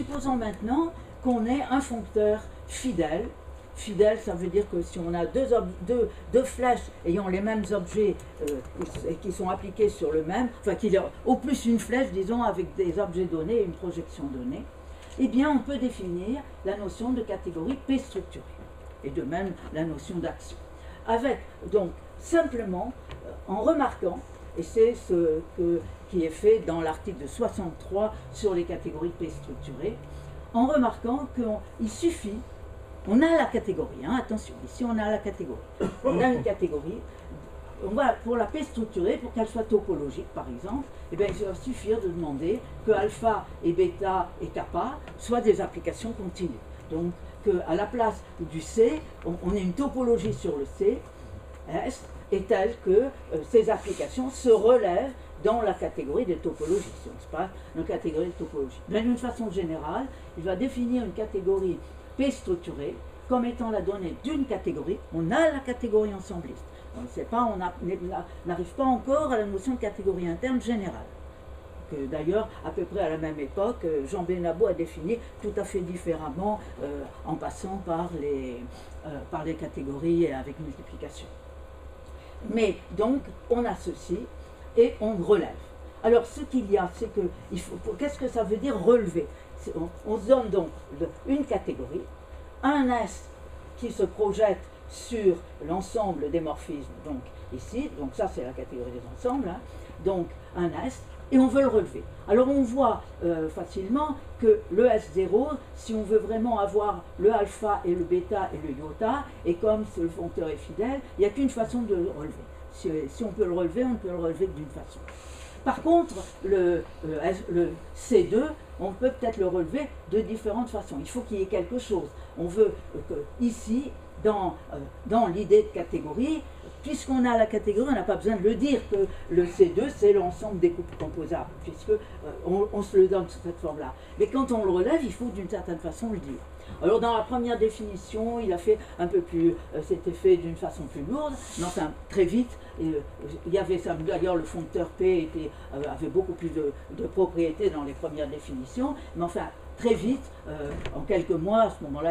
supposons maintenant qu'on ait un foncteur fidèle. Fidèle, ça veut dire que si on a deux flèches ayant les mêmes objets et qui sont appliquées sur le même, enfin qu'il y a au plus une flèche, disons, avec des objets donnés et une projection donnée, eh bien on peut définir la notion de catégorie P structurée. Et de même la notion d'action. Avec, donc, simplement, en remarquant, et c'est ce qui est fait dans l'article 63 sur les catégories P structurées, en remarquant qu'il suffit, on a la catégorie, hein, attention, ici on a la catégorie, on a une catégorie, on va, pour la P structurée, pour qu'elle soit topologique par exemple, eh bien, il va suffire de demander que alpha et bêta et kappa soient des applications continues. Donc, qu'à la place du C, on ait une topologie sur le C, S, est telle que ces applications se relèvent dans la catégorie des topologies, si on se passe dans la catégorie de topologie. Mais d'une façon générale, il va définir une catégorie P structurée comme étant la donnée d'une catégorie. On a la catégorie ensembliste. On ne sait pas, on n'arrive pas encore à la notion de catégorie interne générale. Que d'ailleurs, à peu près à la même époque, Jean Benabo a défini tout à fait différemment en passant par les catégories et avec multiplication. Mais donc, on a ceci et on relève. Alors, ce qu'il y a, c'est que, qu'est-ce que ça veut dire relever? On se donne donc une catégorie, un S qui se projette sur l'ensemble des morphismes, donc ici, donc ça c'est la catégorie des ensembles, hein, donc un S, et on veut le relever. Alors on voit facilement que le S0, si on veut vraiment avoir le alpha et le bêta et le iota, et comme le foncteur est fidèle, il n'y a qu'une façon de le relever. Si on peut le relever, on ne peut le relever que d'une façon. Par contre, le C2, on peut peut-être le relever de différentes façons. Il faut qu'il y ait quelque chose. On veut que ici, dans l'idée de catégorie, puisqu'on a la catégorie, on n'a pas besoin de le dire que le C2 c'est l'ensemble des couples composables, puisque on se le donne sous cette forme-là. Mais quand on le relève, il faut d'une certaine façon le dire. Alors dans la première définition, il a fait un peu plus, c'était fait d'une façon plus lourde, mais enfin très vite, il y avait ça. D'ailleurs le foncteur P avait beaucoup plus de propriétés dans les premières définitions, mais enfin très vite, en quelques mois, à ce moment-là,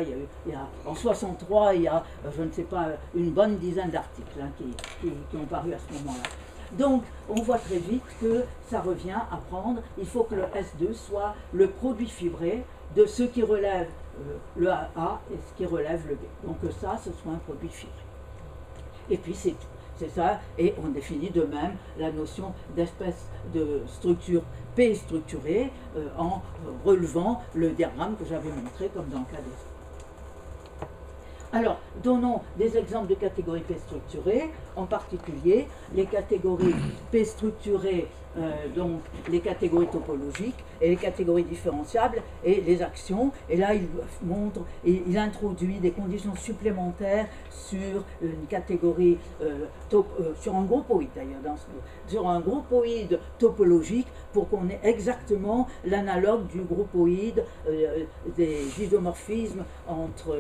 en 63, il y a, je ne sais pas, une bonne dizaine d'articles hein, qui ont paru à ce moment-là. Donc, on voit très vite que ça revient à prendre, il faut que le S2 soit le produit fibré de ce qui relève le A et ce qui relève le B. Donc que ça, ce soit un produit fibré. Et puis c'est tout. C'est ça, et on définit de même la notion d'espèce de structure P structurée en relevant le diagramme que j'avais montré comme dans le cas des autres. Alors, donnons des exemples de catégories P structurées, en particulier les catégories P structurées, donc les catégories topologiques et les catégories différenciables et les actions. Et là, il introduit des conditions supplémentaires sur une catégorie, sur un groupoïde d'ailleurs, sur un groupoïde topologique pour qu'on ait exactement l'analogue du groupoïde des isomorphismes entre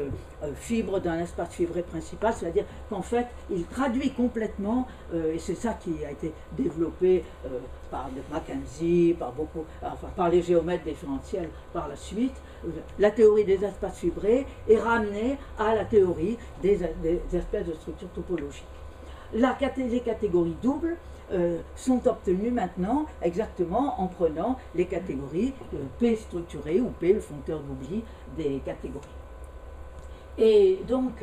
fibres d'un espace fibré principal, c'est-à-dire qu'en fait, il traduit complètement, et c'est ça qui a été développé par Mackenzie, par les géomètres différentiels par la suite, la théorie des espaces fibrés est ramenée à la théorie des espèces de structures topologiques. Les catégories doubles sont obtenues maintenant exactement en prenant les catégories P structurées ou P, le foncteur d'oubli des catégories. Et donc,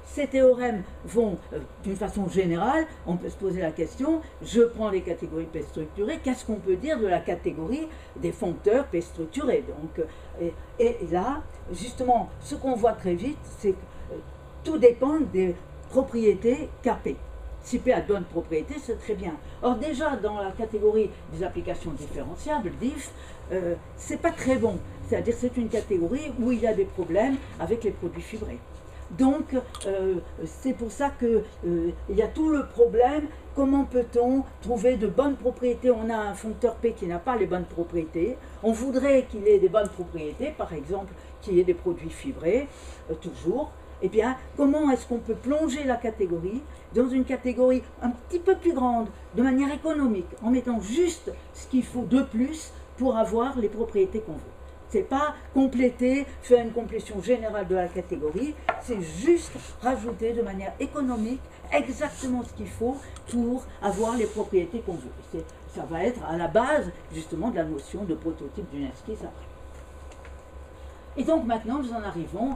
ces théorèmes vont, d'une façon générale, on peut se poser la question, je prends les catégories P structurées, qu'est-ce qu'on peut dire de la catégorie des foncteurs P structurés? Donc, et là, justement, ce qu'on voit très vite, c'est que tout dépend des propriétés KP. Si P a de bonnes propriétés, c'est très bien. Or déjà, dans la catégorie des applications différenciables, DIF, c'est pas très bon. C'est-à-dire c'est une catégorie où il y a des problèmes avec les produits fibrés. Donc, c'est pour ça qu'il y a tout le problème. Comment peut-on trouver de bonnes propriétés? On a un foncteur P qui n'a pas les bonnes propriétés. On voudrait qu'il ait des bonnes propriétés, par exemple, qu'il y ait des produits fibrés, toujours. Eh bien, comment est-ce qu'on peut plonger la catégorie dans une catégorie un petit peu plus grande, de manière économique, en mettant juste ce qu'il faut de plus pour avoir les propriétés qu'on veut? C'est pas compléter, faire une complétion générale de la catégorie, c'est juste rajouter de manière économique exactement ce qu'il faut pour avoir les propriétés qu'on veut. Ça va être à la base justement de la notion de prototype d'une esquisse après. Et donc maintenant nous en arrivons